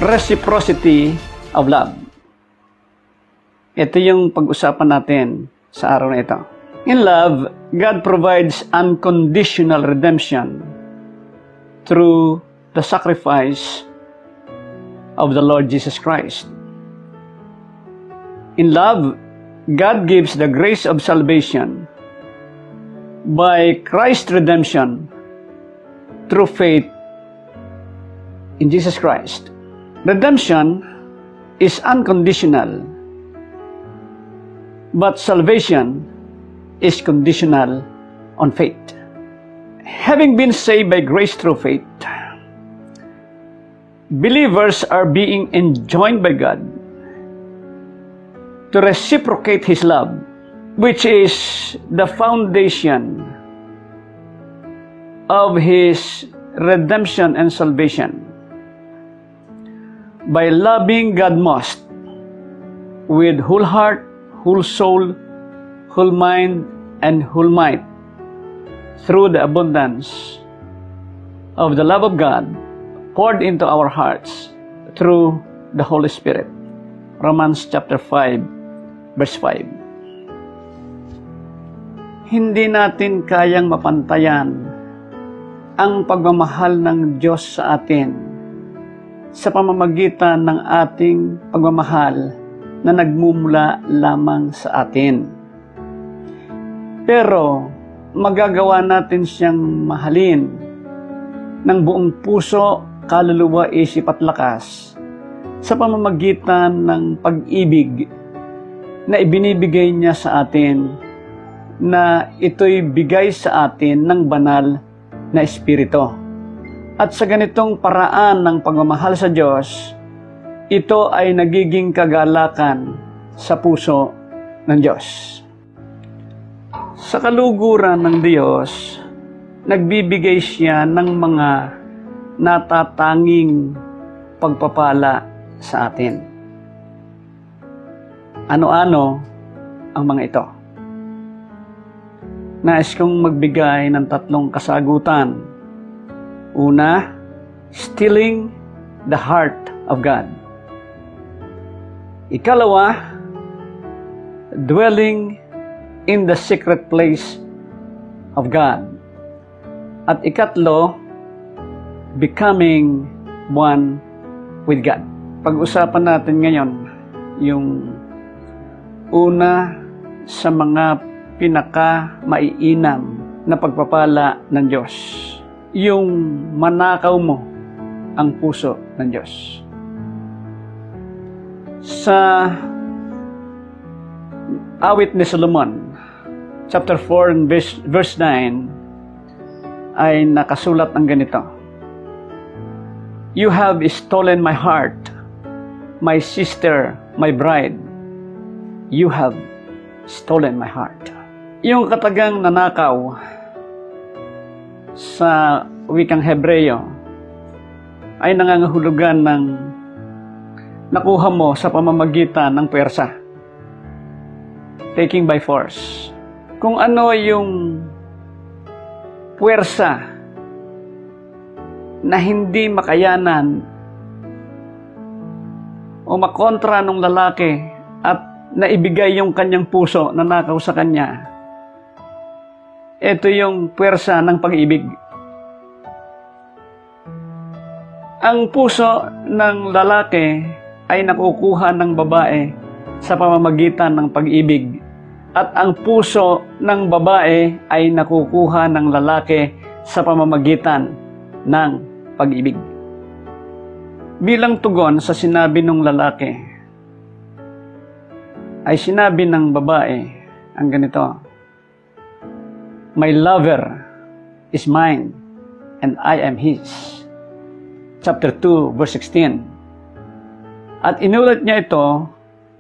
reciprocity of love. Ito yung pag-usapan natin sa araw na ito. In love, God provides unconditional redemption through the sacrifice of the Lord Jesus Christ. In love, God gives the grace of salvation by Christ's redemption through faith in Jesus Christ. Redemption is unconditional, but salvation is conditional on faith. Having been saved by grace through faith, believers are being enjoined by God to reciprocate His love, which is the foundation of His redemption and salvation. By loving God most with whole heart, whole soul, whole mind, and whole might, through the abundance of the love of God poured into our hearts through the Holy Spirit. Romans chapter 5, verse 5. Hindi natin kayang mapantayan ang pagmamahal ng Diyos sa atin sa pamamagitan ng ating pagmamahal na nagmumula lamang sa atin. Pero magagawa natin siyang mahalin ng buong puso, kaluluwa, isip at lakas sa pamamagitan ng pag-ibig na ibinibigay niya sa atin, na ito'y bigay sa atin ng banal na Espiritu. At sa ganitong paraan ng pagmamahal sa Diyos, ito ay nagiging kagalakan sa puso ng Diyos. Sa kaluguran ng Diyos, nagbibigay siya ng mga natatanging pagpapala sa atin. Ano-ano ang mga ito? Nais kong magbigay ng 3 kasagutan. Una, stealing the heart of God. Ikalawa, dwelling in the secret place of God. At ikatlo, becoming one with God. Pag-usapan natin ngayon yung una sa mga pinaka-maiinam na pagpapala ng Diyos. Yung manakaw mo ang puso ng Diyos. Sa awit ni Solomon, chapter 4 and verse 9, ay nakasulat ng ganito: You have stolen my heart, my sister, my bride. You have stolen my heart. Yung katagang nanakaw sa wikang Hebreyo ay nangangahulugan ng nakuha mo sa pamamagitan ng pwersa. Taking by force. Kung ano yung pwersa na hindi makayanan o makontra ng lalaki at naibigay yung kanyang puso na nakaw sa kanya, ito yung pwersa ng pag-ibig. Ang puso ng lalaki ay nakukuha ng babae sa pamamagitan ng pag-ibig, at ang puso ng babae ay nakukuha ng lalaki sa pamamagitan ng pag-ibig. Bilang tugon sa sinabi ng lalaki, ay sinabi ng babae ang ganito: My lover is mine and I am his. Chapter 2, verse 16. At inulat niya ito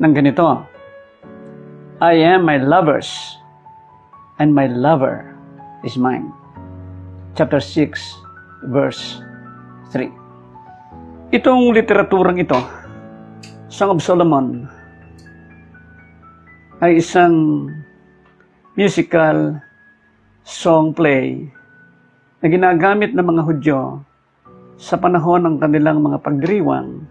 ng ganito: I am my lover's and my lover is mine. Chapter 6, verse 3. Itong literaturang ito, Song of Solomon, ay isang musical song play na ginagamit ng mga Hudyo sa panahon ng kanilang mga pagdiriwang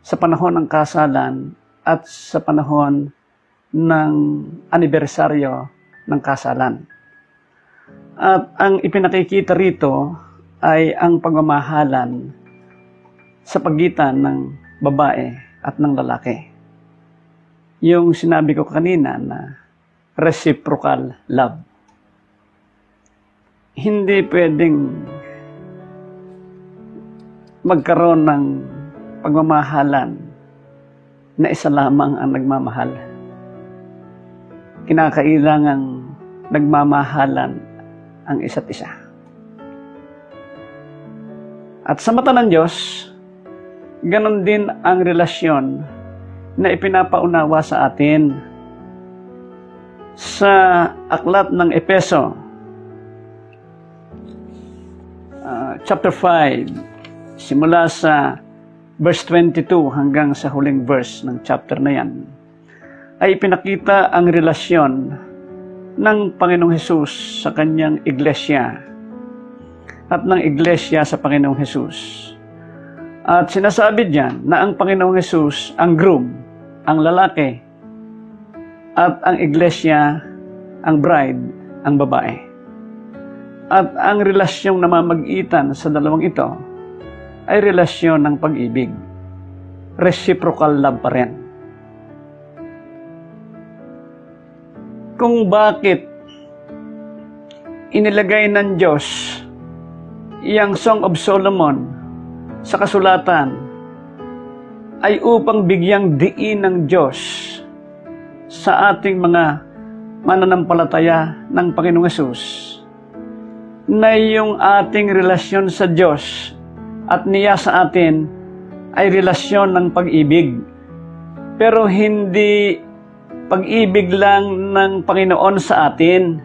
sa panahon ng kasalan at sa panahon ng anibersaryo ng kasalan. At ang ipinakikita rito ay ang pagmamahalan sa pagitan ng babae at ng lalaki. Yung sinabi ko kanina na reciprocal love. Hindi pwedeng magkaroon ng pagmamahalan na isa lamang ang nagmamahal. Kinakailangang nagmamahalan ang isa't isa. At sa mata ng Diyos, ganon din ang relasyon na ipinapaunawa sa atin. Sa aklat ng Efeso, chapter 5, simula sa verse 22 hanggang sa huling verse ng chapter na yan, ay ipinakita ang relasyon ng Panginoong Hesus sa kanyang iglesia at ng iglesia sa Panginoong Hesus. At sinasabi diyan na ang Panginoong Hesus ang groom, ang lalaki, at ang iglesia, ang bride, ang babae. At ang relasyong namamagitan sa dalawang ito ay relasyon ng pag-ibig. Reciprocal love pa rin. Kung bakit inilagay ng Diyos iyang Song of Solomon sa kasulatan ay upang bigyang diin ng Diyos sa ating mga mananampalataya ng Panginoong Hesus na yung ating relasyon sa Diyos at niya sa atin ay relasyon ng pag-ibig. Pero hindi pag-ibig lang ng Panginoon sa atin.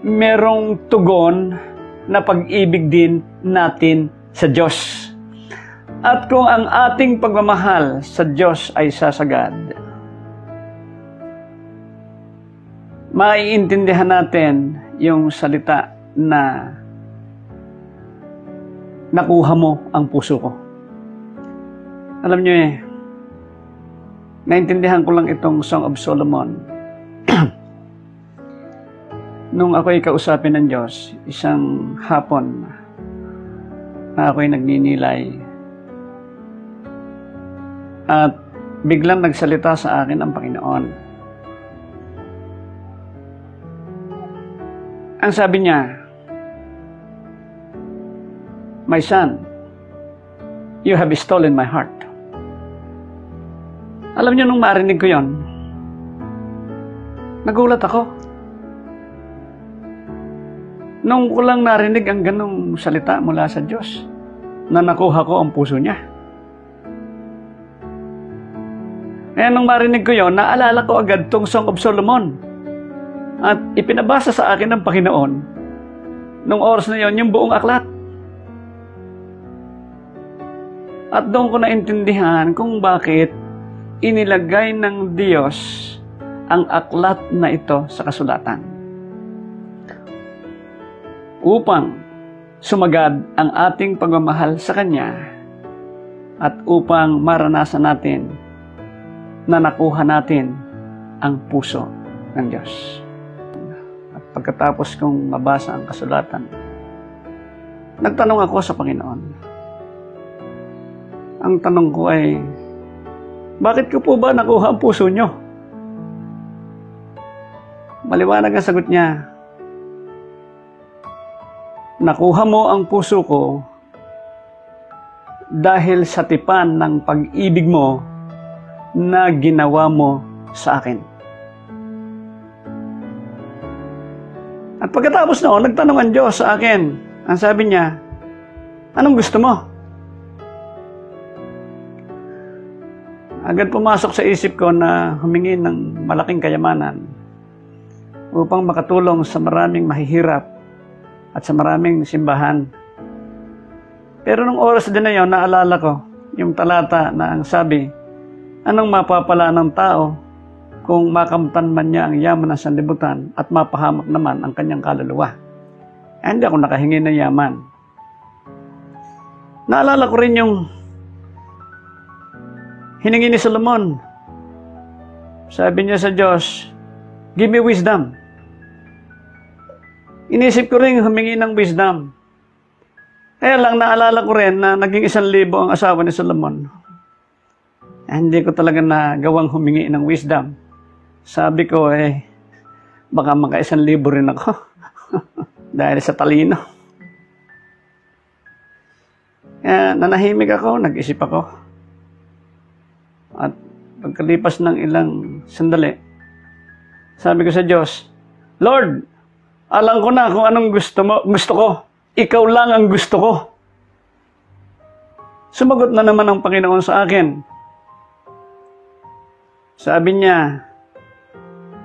Merong tugon na pag-ibig din natin sa Diyos. At kung ang ating pagmamahal sa Diyos ay sasagad, maiintindihan natin yung salita na nakuha mo ang puso ko. Alam nyo naintindihan ko lang itong Song of Solomon nung ako'y kausapin ng Diyos, isang hapon na ako'y nagninilay at biglang nagsalita sa akin ang Panginoon. Ang sabi niya, "My son, you have stolen my heart." Alam niyo, nung marinig ko yon, nagulat ako. Nung ko lang narinig ang ganong salita mula sa Diyos, na nakuha ko ang puso niya. Kaya nung marinig ko yon, naalala ko agad tong Song of Solomon. At ipinabasa sa akin ng Panginoon, nung oras na yon, yung buong aklat. At doon ko naintindihan kung bakit inilagay ng Diyos ang aklat na ito sa kasulatan. Upang sumagad ang ating pagmamahal sa Kanya at upang maranasan natin na nakuha natin ang puso ng Diyos. At pagkatapos kong mabasa ang kasulatan, nagtanong ako sa Panginoon. Ang tanong ko ay, bakit ko po ba nakuha ang puso nyo? Maliwanag ang sagot niya, nakuha mo ang puso ko dahil sa tipan ng pag-ibig mo na ginawa mo sa akin. At pagkatapos noon, nagtanong ang Diyos sa akin. Ang sabi niya, anong gusto mo? Agad pumasok sa isip ko na humingi ng malaking kayamanan upang makatulong sa maraming mahihirap at sa maraming simbahan. Pero nung oras din na yun, naalala ko yung talata na ang sabi, anong mapapala ng tao kung makamtan man niya ang yaman ng sanlibutan at mapahamak naman ang kanyang kaluluwa? Hindi ako nakahingi ng yaman. Naalala ko rin yung hiningi ni Solomon. Sabi niya sa Diyos, give me wisdom. Inisip ko rin humingi ng wisdom. Kaya lang naalala ko rin na naging 1,000 ang asawa ni Solomon. Hindi ko talaga nagawang humingi ng wisdom. Sabi ko, baka maka 1,000 rin ako. Dahil sa talino. Kaya nanahimik ako, nag-isip ako. At pagkalipas ng ilang sandali, sabi ko sa Diyos, Lord, alam ko na kung anong gusto ko. Ikaw lang ang gusto ko. Sumagot na naman ang Panginoon sa akin. Sabi niya,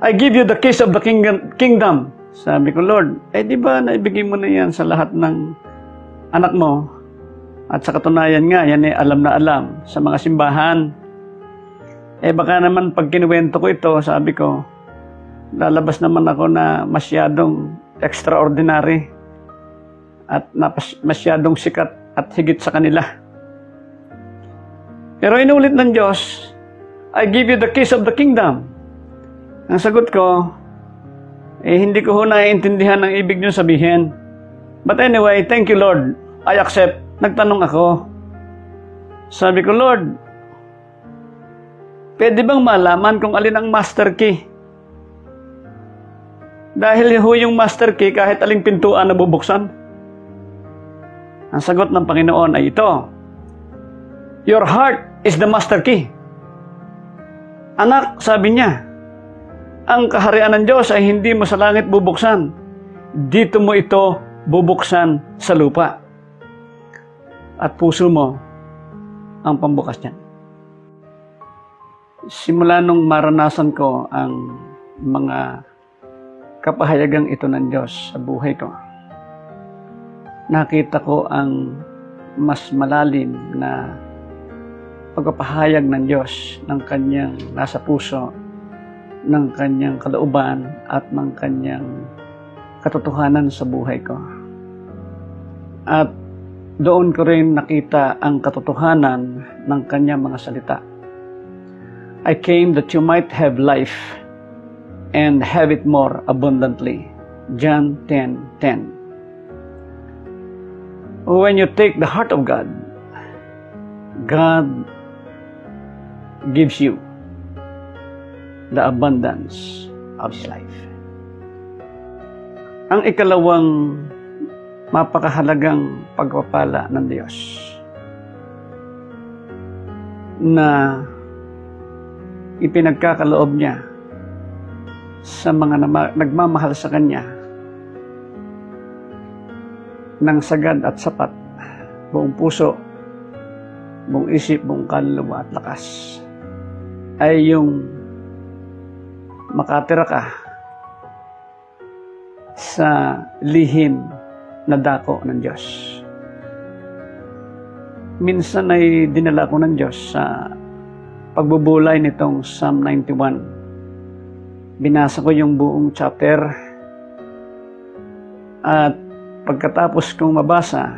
I give you the keys of the kingdom. Sabi ko, Lord, di ba naibigay mo na yan sa lahat ng anak mo? At sa katunayan nga, yan alam na alam sa mga simbahan. Baka naman pag kinuwento ko ito, sabi ko, lalabas naman ako na masyadong extraordinary at masyadong sikat at higit sa kanila. Pero inulit ng Diyos, I give you the keys of the kingdom. Ang sagot ko, hindi ko ho naiintindihan ang ibig niyo sabihin. But anyway, thank you Lord. I accept. Nagtanong ako. Sabi ko, Lord, pwede bang malaman kung alin ang master key? Dahil ho yung master key, kahit aling pintuan na bubuksan. Ang sagot ng Panginoon ay ito. Your heart is the master key. Anak, sabi niya, ang kaharian ng Diyos ay hindi mo sa langit bubuksan. Dito mo ito bubuksan sa lupa. At puso mo ang pambukas niyan. Simula nung maranasan ko ang mga kapahayagang ito ng Diyos sa buhay ko, nakita ko ang mas malalim na pagpapahayag ng Diyos ng kanyang nasa puso, ng kanyang kalooban at ng kanyang katotohanan sa buhay ko. At doon ko rin nakita ang katotohanan ng kanyang mga salita. I came that you might have life and have it more abundantly. John 10:10. When you take the heart of God, God gives you the abundance of His life. Ang ikalawang mapakahalagang pagpapala ng Diyos na ipinagkakaloob niya sa mga nagmamahal sa Kanya ng sagad at sapat, buong puso, buong isip, buong kaluluwa at lakas, ay yung makatira ka sa lihim na dako ng Diyos. Minsan ay dinala ko ng Diyos sa pagbubulay nitong Psalm 91. Binasa ko yung buong chapter at pagkatapos kong mabasa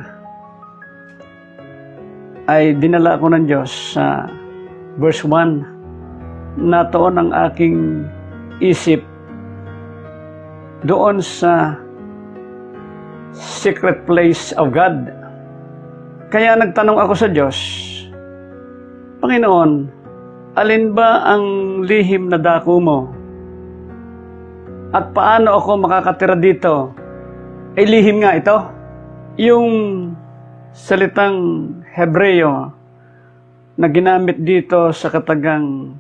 ay dinala ko ng Diyos sa verse 1. Natoon ang aking isip doon sa secret place of God. Kaya nagtanong ako sa Diyos, Panginoon, alin ba ang lihim na dako mo? At paano ako makakatira dito? Lihim nga ito. Yung salitang Hebreo na ginamit dito sa katagang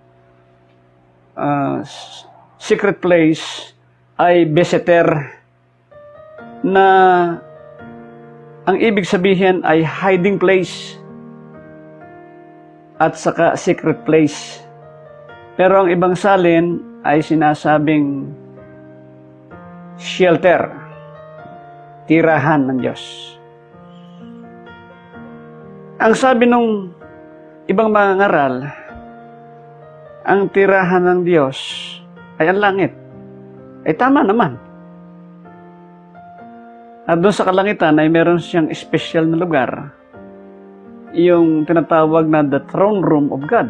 secret place ay beseter, na ang ibig sabihin ay hiding place at saka secret place. Pero ang ibang salin ay sinasabing shelter, tirahan ng Diyos. Ang sabi nung ibang mga ngaral, ang tirahan ng Diyos ay ang langit. Ay tama naman. At doon sa kalangitan ay meron siyang special na lugar, yung tinatawag na the throne room of God.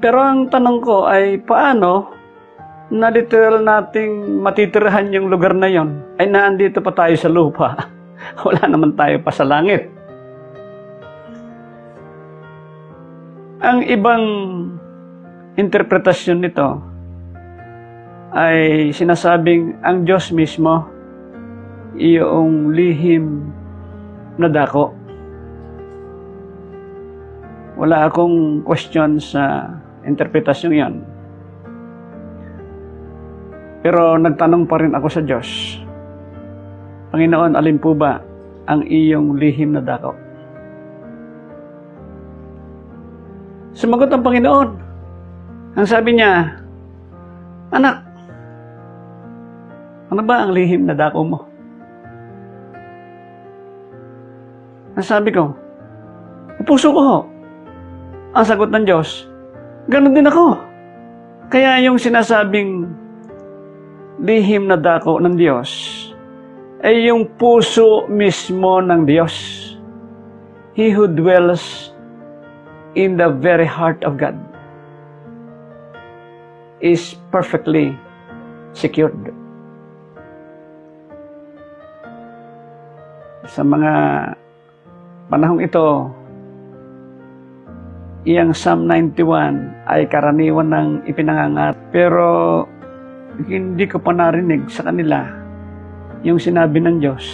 Pero ang tanong ko ay paano na literal nating matitirahan yung lugar na yon ay naandito pa tayo sa lupa. Wala naman tayo pa sa langit. Ang ibang interpretasyon nito ay sinasabing ang Diyos mismo iyong lihim na dako. Wala akong question sa interpretasyon yan. Pero nagtanong pa rin ako sa Diyos, Panginoon, alin po ba ang iyong lihim na dako? Sumagot ang Panginoon. Ang sabi niya, anak, ano ba ang lihim na dako mo? Ang sabi ko, puso ko. Ang sagot ng Diyos, ganun din ako. Kaya yung sinasabing lihim na dako ng Diyos ay yung puso mismo ng Diyos. He who dwells in the very heart of God is perfectly secured. Sa mga panahong ito, iyang Psalm 91 ay karaniwan ng ipinangangaral. Pero hindi ko pa narinig sa kanila yung sinabi ng Diyos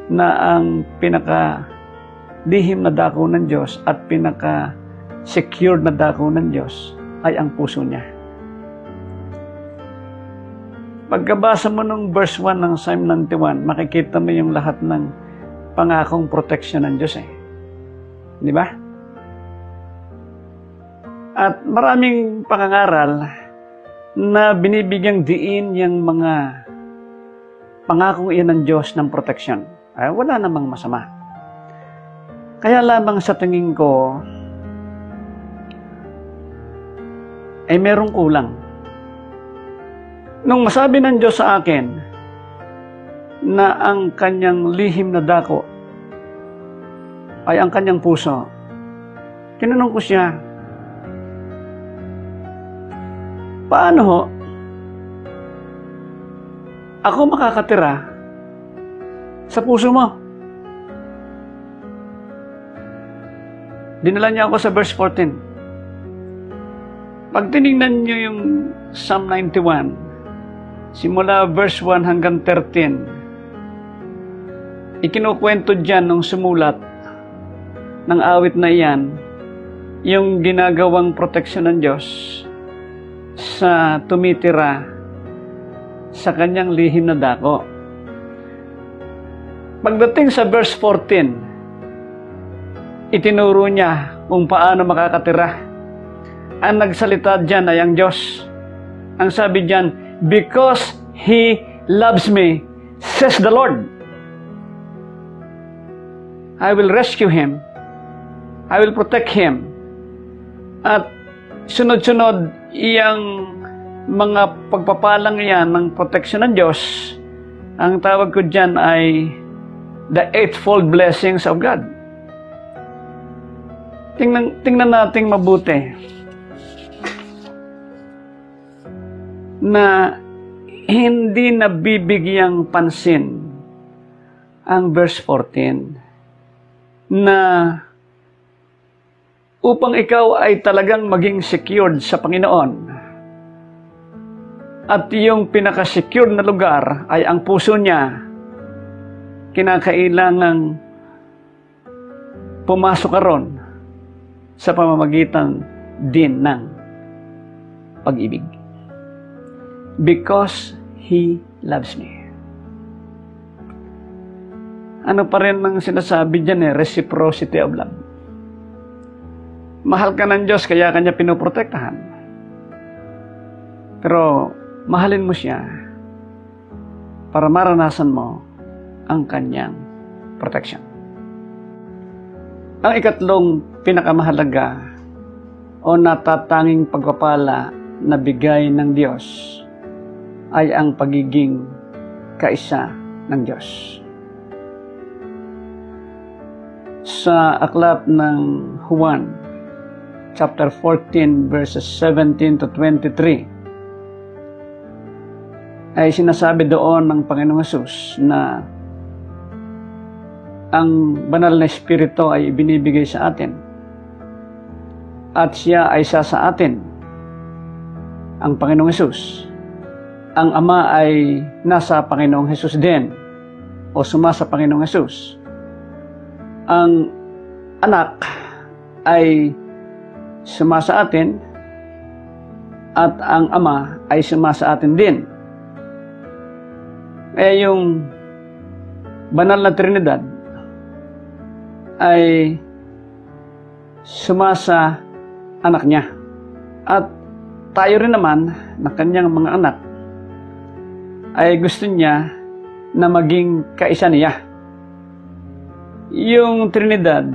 na ang pinaka-lihim na dako ng Diyos at pinaka-secured na dako ng Diyos ay ang puso niya. Pagkabasa mo ng verse 1 ng Psalm 91, makikita mo yung lahat ng pangakong protection ng Diyos. Di ba? At maraming pangangaral na binibigyang diin yung mga pangakong iyan ng Diyos ng protection. Ay, wala namang masama. Kaya lamang sa tingin ko, ay merong kulang. Nung masabi ng Diyos sa akin na ang kanyang lihim na dako ay ang kanyang puso, tinanong ko siya, paano ho ako makakatira sa puso mo? Dinala niya ako sa verse 14. Pag tinignan niyo yung Psalm 91, simula verse 1 hanggang 13, ikinukwento dyan nung sumulat ng awit na iyan, yung ginagawang proteksyon ng Diyos sa tumitira sa kanyang lihim na dako. Pagdating sa verse 14, itinuro niya kung paano makakatira. Ang nagsalita dyan ay ang Diyos. Ang sabi dyan, because He loves me, says the Lord, I will rescue him. I will protect him. At sunod-sunod, iyang mga pagpapalang iyan ng protection ng Diyos, ang tawag ko dyan ay the eightfold blessings of God. Tingnan natin mabuti na hindi nabibigyang pansin ang verse 14 na upang ikaw ay talagang maging secured sa Panginoon. At yung pinaka-secured na lugar ay ang puso niya, kinakailangang pumasok ka ron sa pamamagitan din ng pag-ibig. Because He loves me. Ano pa rin ang sinasabi dyan reciprocity of love. Mahal ka ng Diyos, kaya kanya pinoprotektahan. Pero mahalin mo siya para maranasan mo ang kanyang protection. Ang ikatlong pinakamahalaga o natatanging pagpapala na bigay ng Diyos ay ang pagiging kaisa ng Diyos. Sa aklat ng Juan, chapter 14 verses 17 to 23 ay sinasabi doon ng Panginoong Hesus na ang banal na Espiritu ay ibinibigay sa atin at siya ay isa sa atin, ang Panginoong Hesus. Ang Ama ay nasa Panginoong Hesus din o sumasa Panginoong Hesus. Ang Anak ay sumasa atin at ang Ama ay sumasa atin din. Yung banal na Trinidad ay sumasa anak niya. At tayo rin naman na kanyang mga anak ay gusto niya na maging kaisa niya. Yung Trinidad,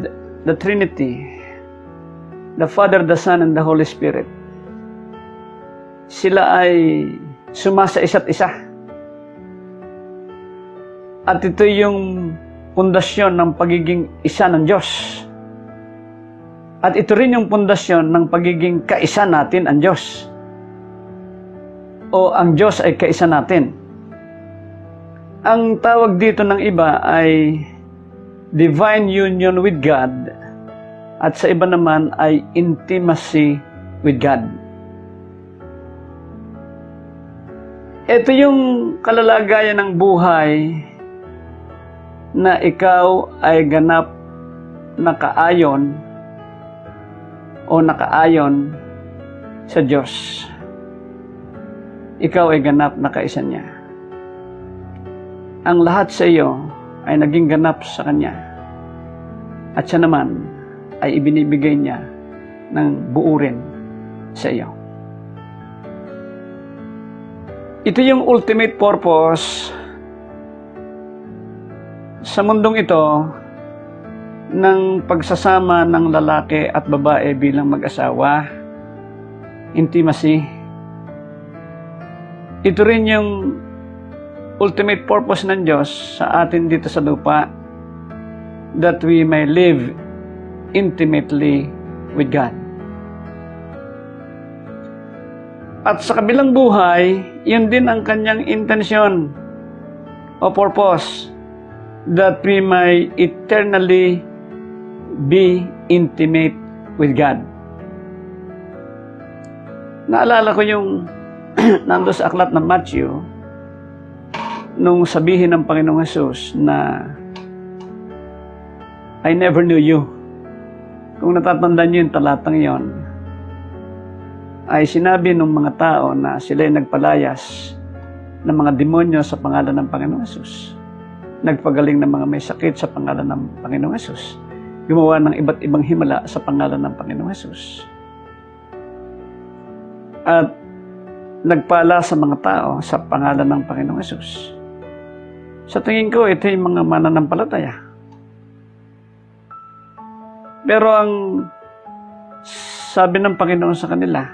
the Trinity, the Father, the Son, and the Holy Spirit, sila ay sumasa isa't isa. At ito yung pundasyon ng pagiging isa ng Diyos. At ito rin yung pundasyon ng pagiging kaisa natin ang Diyos. O ang Diyos ay kaisa natin. Ang tawag dito ng iba ay divine union with God at sa iba naman ay intimacy with God. Ito yung kalalagayan ng buhay na ikaw ay ganap nakaayon o nakaayon sa Diyos. Ikaw ay ganap na kaisa niya. Ang lahat sa iyo ay naging ganap sa Kanya. At siya naman ay ibinibigay niya ng buo rin sa iyo. Ito yung ultimate purpose sa mundong ito ng pagsasama ng lalaki at babae bilang mag-asawa, intimacy. Ito rin yung ultimate purpose ng Diyos sa atin dito sa lupa, that we may live intimately with God. At sa kabilang buhay, yun din ang kanyang intensyon o purpose, that we may eternally be intimate with God. Naalala ko yung nando sa aklat ng Matthew, nung sabihin ng Panginoong Hesus na I never knew you. Kung natatandaan niyo yung talatang yon, ay sinabi ng mga tao na sila ay nagpalayas ng mga demonyo sa pangalan ng Panginoong Hesus. Nagpagaling ng mga may sakit sa pangalan ng Panginoong Hesus. Gumawa ng iba't ibang himala sa pangalan ng Panginoong Hesus. At nagpala sa mga tao sa pangalan ng Panginoong Hesus. Sa tingin ko, ito yung mga mananampalataya. Pero ang sabi ng Panginoon sa kanila,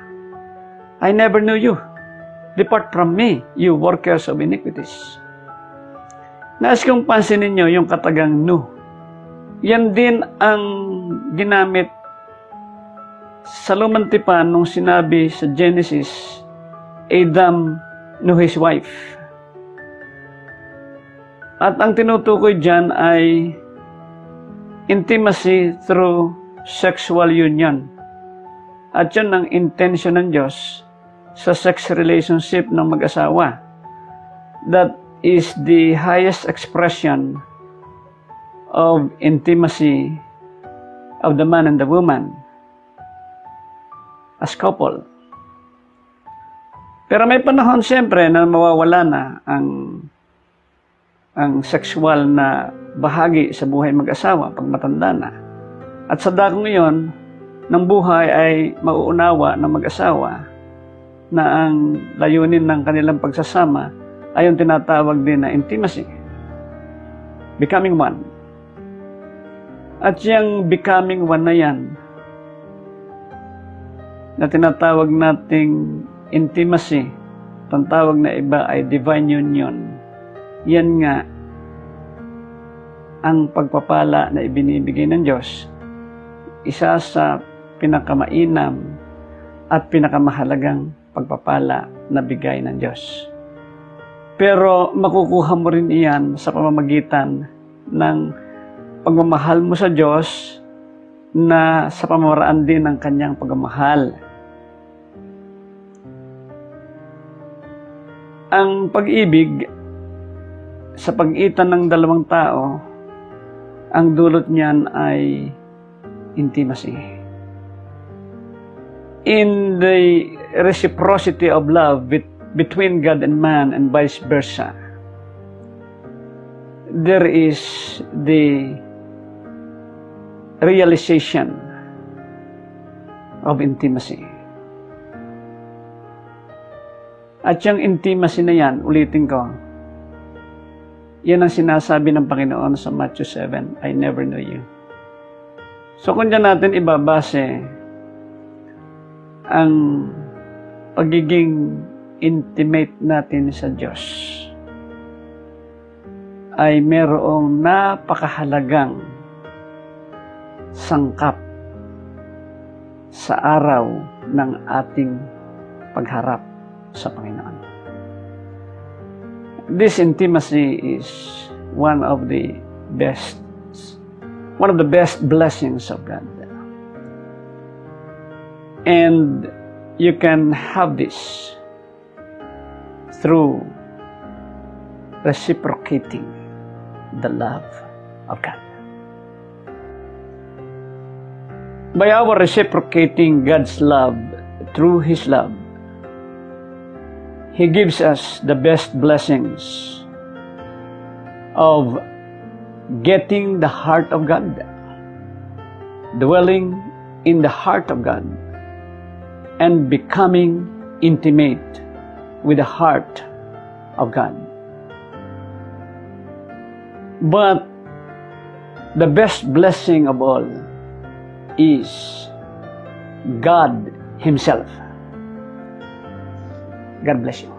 I never knew you. Depart from me, you workers of iniquities. Nais kong pansinin niyo yung katagang no. Yan din ang ginamit sa lumang tipan nung sinabi sa Genesis, Adam knew his wife. At ang tinutukoy dyan ay intimacy through sexual union. At yun ang intention ng Diyos sa sex relationship ng mag-asawa. That is the highest expression of intimacy of the man and the woman as couple. Pero may panahon siyempre na mawawala na ang sexual na bahagi sa buhay mag-asawa pag matanda na. At sa dakong iyon, ng buhay ay mauunawa ng mag-asawa na ang layunin ng kanilang pagsasama ay yung tinatawag din na intimacy. Becoming one. At yung becoming one na yan, na tinatawag nating intimacy, ang tawag na iba ay divine union. Yan nga ang pagpapala na ibinibigay ng Diyos. Isa sa pinakamainam at pinakamahalagang pagpapala na bigay ng Diyos. Pero makukuha mo rin iyan sa pamamagitan ng pagmamahal mo sa Diyos na sa pamamaraan din ng kanyang pagmamahal. Ang pag-ibig sa pagitan ng dalawang tao, ang dulot niyan ay intimacy. In the reciprocity of love between God and man and vice versa, there is the realization of intimacy. At yung intimacy na yan, ulitin ko, yan ang sinasabi ng Panginoon sa Matthew 7, I never knew you. So kung dyan natin ibabase ang pagiging intimate natin sa Diyos, ay merong napakahalagang sangkap sa araw ng ating pagharap sa Panginoon. This intimacy is one of the best blessings of God. And you can have this through reciprocating the love of God. By our reciprocating God's love through His love, He gives us the best blessings of getting the heart of God, dwelling in the heart of God, and becoming intimate with the heart of God. But the best blessing of all is God Himself. God bless you.